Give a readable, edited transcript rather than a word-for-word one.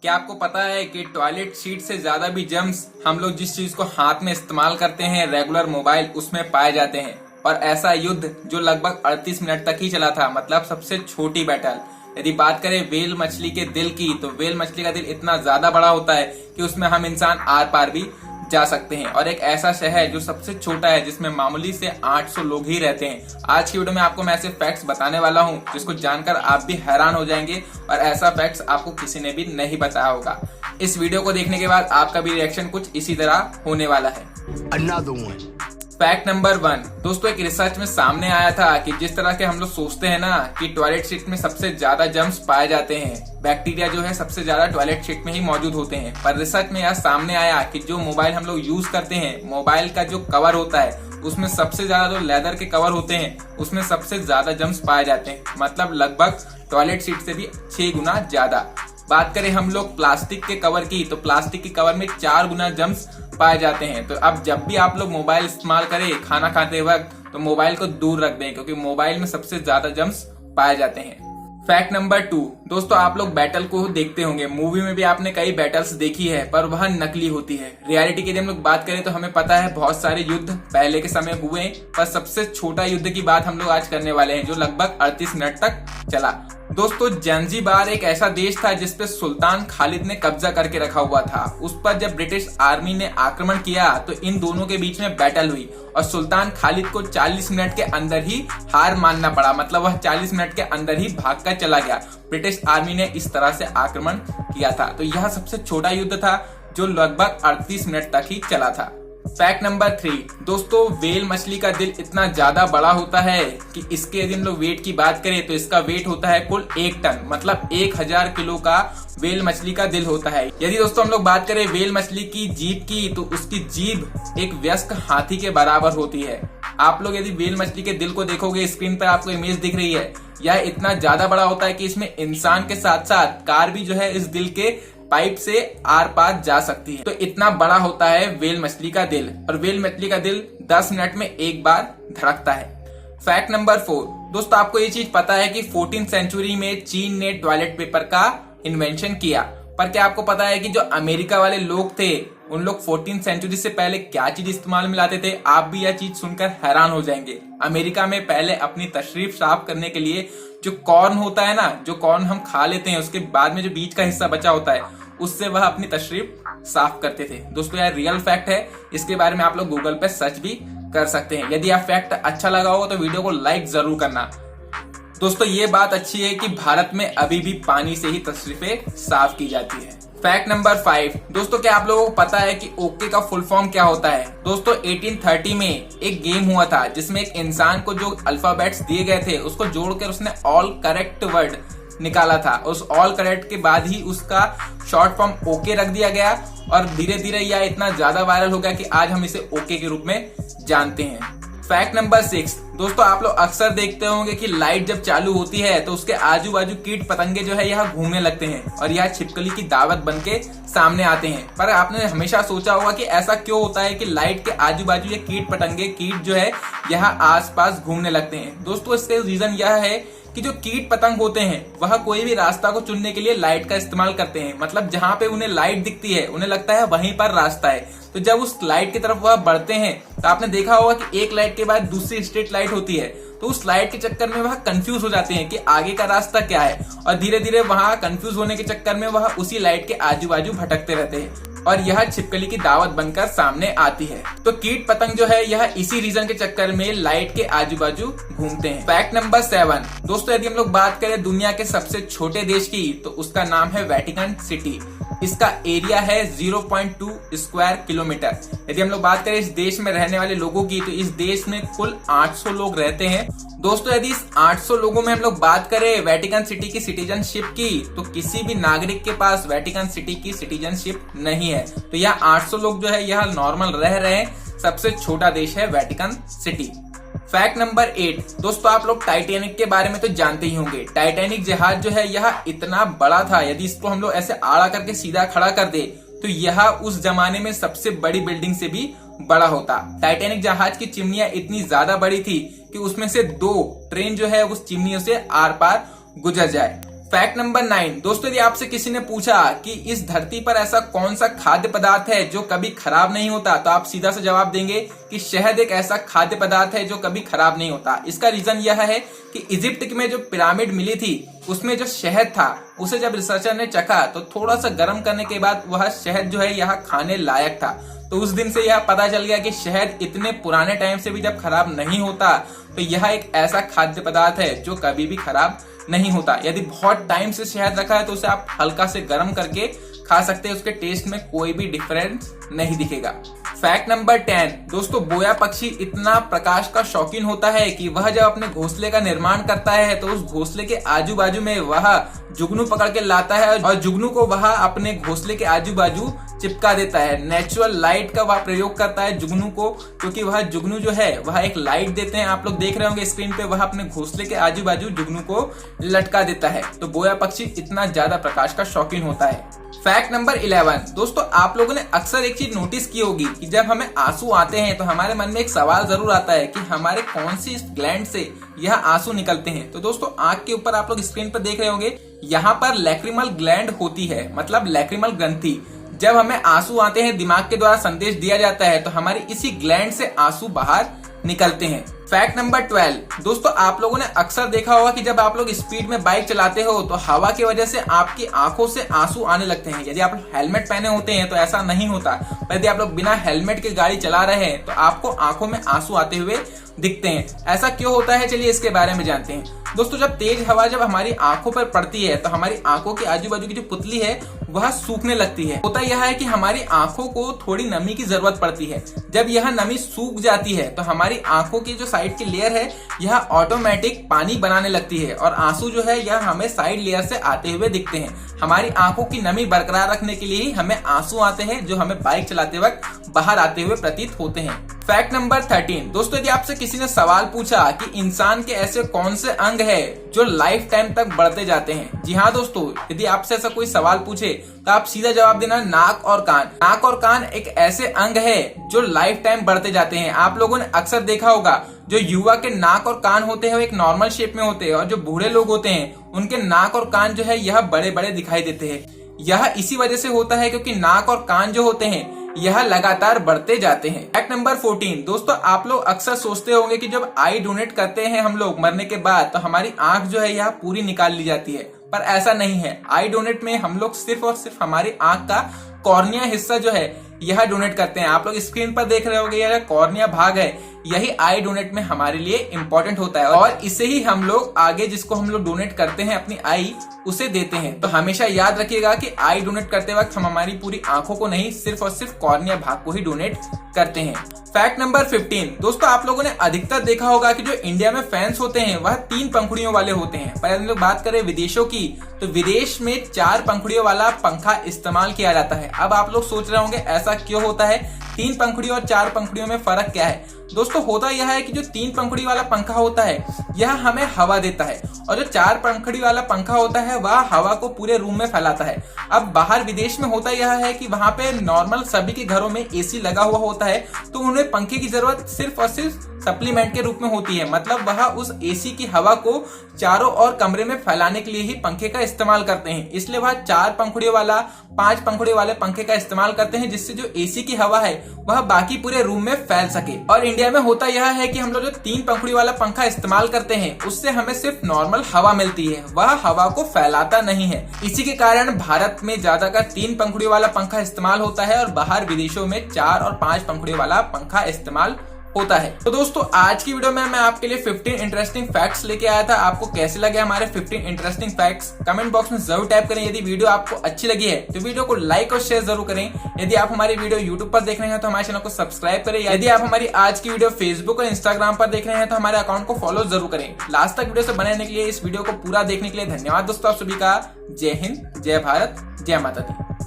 क्या आपको पता है कि टॉयलेट सीट से ज्यादा भी जर्म्स हम लोग जिस चीज को हाथ में इस्तेमाल करते हैं रेगुलर मोबाइल उसमें पाए जाते हैं। और ऐसा युद्ध जो लगभग 38 मिनट तक ही चला था, मतलब सबसे छोटी बैटल। यदि बात करें वेल मछली के दिल की, तो वेल मछली का दिल इतना ज्यादा बड़ा होता है कि उसमें हम इंसान आर पार भी जा सकते हैं। और एक ऐसा शहर जो सबसे छोटा है जिसमें मामूली से 800 लोग ही रहते हैं। आज की वीडियो में आपको मैं ऐसे फैक्ट्स बताने वाला हूं जिसको जानकर आप भी हैरान हो जाएंगे, और ऐसा फैक्ट्स आपको किसी ने भी नहीं बताया होगा। इस वीडियो को देखने के बाद आपका भी रिएक्शन कुछ इसी तरह होने वाला है। फैक्ट नंबर 1 दोस्तों, एक रिसर्च में सामने आया था कि जिस तरह के हम लोग सोचते हैं ना कि टॉयलेट सीट में सबसे ज्यादा जर्म्स पाए जाते हैं, बैक्टीरिया जो है सबसे ज्यादा टॉयलेट सीट में ही मौजूद होते हैं। पर रिसर्च में यह सामने आया कि जो मोबाइल हम लोग यूज करते हैं, मोबाइल का जो कवर होता है उसमें सबसे ज्यादा जो लेदर के कवर होते हैं उसमें सबसे ज्यादा जर्म्स पाए जाते हैं, मतलब लगभग टॉयलेट सीट से भी 6 गुना ज्यादा। बात करें हम लोग प्लास्टिक के कवर की, तो प्लास्टिक के कवर में 4 गुना जर्म्स पाए जाते हैं। तो अब जब भी आप लोग मोबाइल इस्तेमाल करें खाना खाते वक्त, तो मोबाइल को दूर रख दें, क्योंकि मोबाइल में सबसे ज्यादा जर्म्स पाए जाते हैं। फैक्ट नंबर 2 दोस्तों, आप लोग बैटल को देखते होंगे, मूवी में भी आपने कई बैटल्स देखी है, पर वह नकली होती है। रियलिटी की यदि हम लोग बात करें तो हमें पता है बहुत सारे युद्ध पहले के समय हुए, पर सबसे छोटा युद्ध की बात हम लोग आज करने वाले हैं जो लगभग 38 मिनट तक चला। दोस्तों, जंजीबार एक ऐसा देश था जिसपे सुल्तान खालिद ने कब्जा करके रखा हुआ था। उस पर जब ब्रिटिश आर्मी ने आक्रमण किया तो इन दोनों के बीच में बैटल हुई और सुल्तान खालिद को 40 मिनट के अंदर ही हार मानना पड़ा, मतलब वह 40 मिनट के अंदर ही भागकर चला गया। ब्रिटिश आर्मी ने इस तरह से आक्रमण किया था। तो यह सबसे छोटा युद्ध था जो लगभग 38 मिनट तक ही चला था। फैक्ट नंबर 3 दोस्तों, वेल मछली का दिल इतना ज्यादा बड़ा होता है कि इसके यदि हम लोग वेट की बात करें तो इसका वेट होता है कुल 1 टन, मतलब 1000 किलो का वेल मछली का दिल होता है। यदि दोस्तों हम लोग बात करें वेल मछली की जीभ की, तो उसकी जीभ एक वयस्क हाथी के बराबर होती है। आप लोग यदि वेल मछली के दिल को देखोगे, स्क्रीन पर आपको इमेज दिख रही है, यह इतना ज्यादा बड़ा होता है कि इसमें इंसान के साथ साथ कार भी जो है इस दिल के पाइप से आर पार जा सकती है। तो इतना बड़ा होता है वेल मछली का दिल, और वेल मछली का दिल 10 मिनट में एक बार धड़कता है। फैक्ट नंबर 4 दोस्तों, आपको ये चीज पता है कि 14th सेंचुरी में चीन ने टॉयलेट पेपर का इन्वेंशन किया, पर क्या आपको पता है कि जो अमेरिका वाले लोग थे उन लोग 14th सेंचुरी से पहले क्या चीज इस्तेमाल में लाते थे? आप भी यह चीज सुनकर हैरान हो जाएंगे। अमेरिका में पहले अपनी तशरीफ साफ करने के लिए जो कॉर्न होता है ना, जो कॉर्न हम खा लेते हैं उसके बाद में जो बीच का हिस्सा बचा होता है, उससे वह अपनी तशरीफ साफ करते थे। दोस्तों, यह रियल फैक्ट है, इसके बारे में आप लोग गूगल पे सर्च भी कर सकते हैं। यदि यह फैक्ट अच्छा लगा हो तो वीडियो को लाइक जरूर करना। दोस्तों, ये बात अच्छी है कि भारत में अभी भी पानी से ही तशरीफें साफ की जाती है। फैक्ट नंबर 5 दोस्तों, क्या आप लोगों को पता है कि ओके का फुल फॉर्म क्या होता है? दोस्तों, 1830 में एक गेम हुआ था जिसमें एक इंसान को जो अल्फाबेट्स दिए गए थे उसको जोड़कर उसने ऑल करेक्ट वर्ड निकाला था। उस ऑल करेक्ट के बाद ही उसका शॉर्ट फॉर्म ओके रख दिया गया, और धीरे धीरे यह इतना ज्यादा वायरल हो गया कि आज हम इसे ओके के रूप में जानते हैं। फैक्ट नंबर 6 दोस्तों, आप लोग अक्सर देखते होंगे कि लाइट जब चालू होती है तो उसके आजू बाजू कीट पतंगे जो है यहाँ घूमने लगते हैं और यह छिपकली की दावत बन के सामने आते हैं। पर आपने हमेशा सोचा होगा कि ऐसा क्यों होता है कि लाइट के आजू बाजू ये कीट पतंगे, कीट जो है यहाँ आस पास घूमने लगते हैं? दोस्तों, इसके रीजन यह है कि जो कीट पतंग होते हैं वह कोई भी रास्ता को चुनने के लिए लाइट का इस्तेमाल करते हैं, मतलब जहां पे उन्हें लाइट दिखती है उन्हें लगता है वहीं पर रास्ता है। तो जब उस लाइट की तरफ वह बढ़ते हैं तो आपने देखा होगा कि एक लाइट के बाद दूसरी स्ट्रीट लाइट होती है, तो उस लाइट के चक्कर में वह कंफ्यूज हो जाते हैं कि आगे का रास्ता क्या है, और धीरे धीरे वहां कंफ्यूज होने के चक्कर में वह उसी लाइट के आजू बाजू भटकते रहते हैं, और यह छिपकली की दावत बनकर सामने आती है। तो कीट पतंग जो है यह इसी रीजन के चक्कर में लाइट के आजू बाजू घूमते हैं। फैक्ट नंबर 7 दोस्तों, यदि हम लोग बात करें दुनिया के सबसे छोटे देश की, तो उसका नाम है वेटिकन सिटी। इसका एरिया है 0.2 स्क्वायर किलोमीटर। यदि हम लोग बात करें इस देश में रहने वाले लोगों की, तो इस देश में कुल 800 लोग रहते हैं। दोस्तों, यदि इस 800 लोगों में हम लोग बात करें वेटिकन सिटी की सिटीजनशिप की, तो किसी भी नागरिक के पास वेटिकन सिटी की सिटीजनशिप नहीं है। तो यह 800 लोग जो है यह नॉर्मल रह रहे हैं। सबसे छोटा देश है वेटिकन सिटी। फैक्ट नंबर 8 दोस्तों, आप लोग टाइटैनिक के बारे में तो जानते ही होंगे। टाइटैनिक जहाज जो है यह इतना बड़ा था, यदि इसको हम लोग ऐसे आड़ा करके सीधा खड़ा कर दे तो यह उस जमाने में सबसे बड़ी बिल्डिंग से भी बड़ा होता। टाइटैनिक जहाज की चिमनियां इतनी ज्यादा बड़ी थी कि उसमें से 2 ट्रेन जो है उस चिमनियों से आर पार गुजर जाए। फैक्ट नंबर 9 दोस्तों, यदि आपसे किसी ने पूछा कि इस धरती पर ऐसा कौन सा खाद्य पदार्थ है जो कभी खराब नहीं होता, तो आप सीधा सा जवाब देंगे कि शहद एक ऐसा खाद्य पदार्थ है जो कभी खराब नहीं होता। इसका रीजन यह है कि इजिप्ट में जो पिरामिड मिली थी उसमें जो शहद था उसे जब रिसर्चर ने चखा तो थोड़ा सा गर्म करने के बाद वह शहद जो है यह खाने लायक था। तो उस दिन से यह पता चल गया कि शहद इतने पुराने टाइम से भी जब खराब नहीं होता तो यह एक ऐसा खाद्य पदार्थ है जो कभी भी खराब नहीं होता। यदि बहुत टाइम से शहद रखा है तो उसे आप हल्का से गर्म करके खा सकते हैं, उसके टेस्ट में कोई भी डिफरेंस नहीं दिखेगा। फैक्ट नंबर 10 दोस्तों, बोया पक्षी इतना प्रकाश का शौकीन होता है कि वह जब अपने घोंसले का निर्माण करता है तो उस घोंसले के आजू बाजू में वह जुगनू पकड़ के लाता है और जुगनू को वह अपने घोंसले के आजू बाजू चिपका देता है। नेचुरल लाइट का वह प्रयोग करता है जुगनू को, क्योंकि वह जुगनू जो है वह एक लाइट देते हैं। आप लोग देख रहे होंगे स्क्रीन पे, वह अपने घोंसले के आजू बाजू जुगनू को लटका देता है। तो बोया पक्षी इतना ज्यादा प्रकाश का शौकीन होता है। फैक्ट नंबर 11 दोस्तों, आप लोगों ने अक्सर एक चीज नोटिस की होगी कि जब हमें आंसू आते हैं तो हमारे मन में एक सवाल जरूर आता है कि हमारे कौन सी ग्लैंड से यह आंसू निकलते हैं। तो दोस्तों, आंख के ऊपर आप लोग स्क्रीन पर देख रहे होंगे, यहाँ पर लैक्रिमल ग्लैंड होती है, मतलब लैक्रिमल ग्रंथि। जब हमें आंसू आते हैं, दिमाग के द्वारा संदेश दिया जाता है तो हमारी इसी ग्लैंड से आंसू बाहर निकलते हैं। फैक्ट नंबर 12 दोस्तों, आप लोगों ने अक्सर देखा होगा कि जब आप लोग स्पीड में बाइक चलाते हो तो हवा की वजह से आपकी आंखों से आंसू आने लगते हैं। यदि आप हेलमेट पहने होते हैं तो ऐसा नहीं होता, पर यदि आप लोग बिना हेलमेट के गाड़ी चला रहे हैं तो आपको आंखों में आंसू आते हुए दिखते हैं। ऐसा क्यों होता है, चलिए इसके बारे में जानते हैं। दोस्तों, जब तेज हवा जब हमारी आंखों पर पड़ती है तो हमारी आंखों के आजू बाजू की जो पुतली है वह सूखने लगती है। होता यह है कि हमारी आंखों को थोड़ी नमी की जरूरत पड़ती है। जब यह नमी सूख जाती है तो हमारी आंखों की जो साइड की लेयर है यह ऑटोमेटिक पानी बनाने लगती है और आंसू जो है यह हमें साइड लेयर से आते हुए दिखते हैं। हमारी आंखों की नमी बरकरार रखने के लिए ही हमें आंसू आते हैं जो हमें बाइक चलाते वक्त बाहर आते हुए प्रतीत होते हैं। फैक्ट नंबर 13 दोस्तों, यदि आपसे किसी ने सवाल पूछा कि इंसान के ऐसे कौन से अंग है जो लाइफ टाइम तक बढ़ते जाते हैं, जी हाँ दोस्तों, यदि आपसे ऐसा कोई सवाल पूछे तो आप सीधा जवाब देना नाक और कान। नाक और कान एक ऐसे अंग है जो लाइफ टाइम बढ़ते जाते हैं। आप लोगों ने अक्सर देखा होगा जो युवा के नाक और कान होते हैं वो एक नॉर्मल शेप में होते हैं और जो बूढ़े लोग होते हैं उनके नाक और कान जो है यह बड़े बड़े दिखाई देते हैं। यह इसी वजह से होता है क्योंकि नाक और कान जो होते हैं यह लगातार बढ़ते जाते हैं। फैक्ट नंबर 14 दोस्तों, आप लोग अक्सर सोचते होंगे कि जब आई डोनेट करते हैं हम लोग मरने के बाद तो हमारी आंख जो है यह पूरी निकाल ली जाती है, पर ऐसा नहीं है। आई डोनेट में हम लोग सिर्फ और सिर्फ हमारी आंख का कॉर्निया हिस्सा जो है यह डोनेट करते हैं। आप लोग स्क्रीन पर देख रहे होंगे, यह कॉर्निया भाग है, यही आई डोनेट में हमारे लिए इम्पोर्टेंट होता है और इसे ही हम लोग आगे जिसको हम लोग डोनेट करते हैं अपनी आई उसे देते हैं। तो हमेशा याद रखिएगा कि आई डोनेट करते वक्त हम हमारी पूरी आंखों को नहीं, सिर्फ और सिर्फ कॉर्निया भाग को ही डोनेट करते हैं। फैक्ट नंबर 15 दोस्तों, आप लोगों ने अधिकतर देखा होगा कि जो इंडिया में फैंस होते हैं वह 3 पंखुड़ियों वाले होते हैं, पर हम लोग बात करें विदेशों की तो विदेश में 4 पंखुड़ियों वाला पंखा इस्तेमाल किया जाता है। अब आप लोग सोच रहे होंगे ऐसा क्यों होता है, 3 पंखुड़ियों और 4 पंखुड़ियों में फर्क क्या है। दोस्तों, होता यह है कि जो 3 पंखुड़ी वाला पंखा होता है यह हमें हवा देता है और जो 4 पंखुड़ी वाला पंखा होता है वह हवा को पूरे रूम में फैलाता है। अब बाहर विदेश में होता यह है कि वहां पे नॉर्मल सभी के घरों में एसी लगा हुआ होता है, तो उन्हें पंखे की जरूरत सिर्फ और सिर्फ सप्लीमेंट के रूप में होती है। मतलब वह उस एसी की हवा को चारों ओर कमरे में फैलाने के लिए ही पंखे का इस्तेमाल करते हैं। इसलिए वह 4 पंखुड़ियों वाला 5 पंखुड़ियों वाले पंखे का इस्तेमाल करते हैं, जिससे जो एसी की हवा है वह बाकी पूरे रूम में फैल सके। और इंडिया में होता यह है कि हम लोग जो 3 पंखुड़ी वाला पंखा इस्तेमाल करते हैं उससे हमें सिर्फ नॉर्मल हवा मिलती है, वह हवा को फैलाता नहीं है। इसी के कारण भारत में ज्यादातर 3 पंखुड़ी वाला पंखा इस्तेमाल होता है और बाहर विदेशों में 4 और 5 पंखुड़ी वाला पंखा इस्तेमाल होता है। तो दोस्तों, आज की वीडियो में मैं आपके लिए 15 इंटरेस्टिंग फैक्ट्स लेके आया था। आपको कैसे लगे हमारे 15 इंटरेस्टिंग फैक्ट्स कमेंट बॉक्स में जरूर टाइप करें। यदि वीडियो आपको अच्छी लगी है तो वीडियो को लाइक और शेयर जरूर करें। यदि आप हमारी वीडियो यूट्यूब पर देख रहे हैं तो हमारे चैनल को सब्सक्राइब करें। यदि आप हमारी आज की वीडियो फेसबुक और इंस्टाग्राम पर देख रहे हैं तो हमारे अकाउंट को फॉलो जरूर करें। लास्ट तक वीडियो से बने रहने के लिए, इस वीडियो को पूरा देखने के लिए धन्यवाद दोस्तों आप सभी का। जय हिंद, जय भारत, जय माता दी।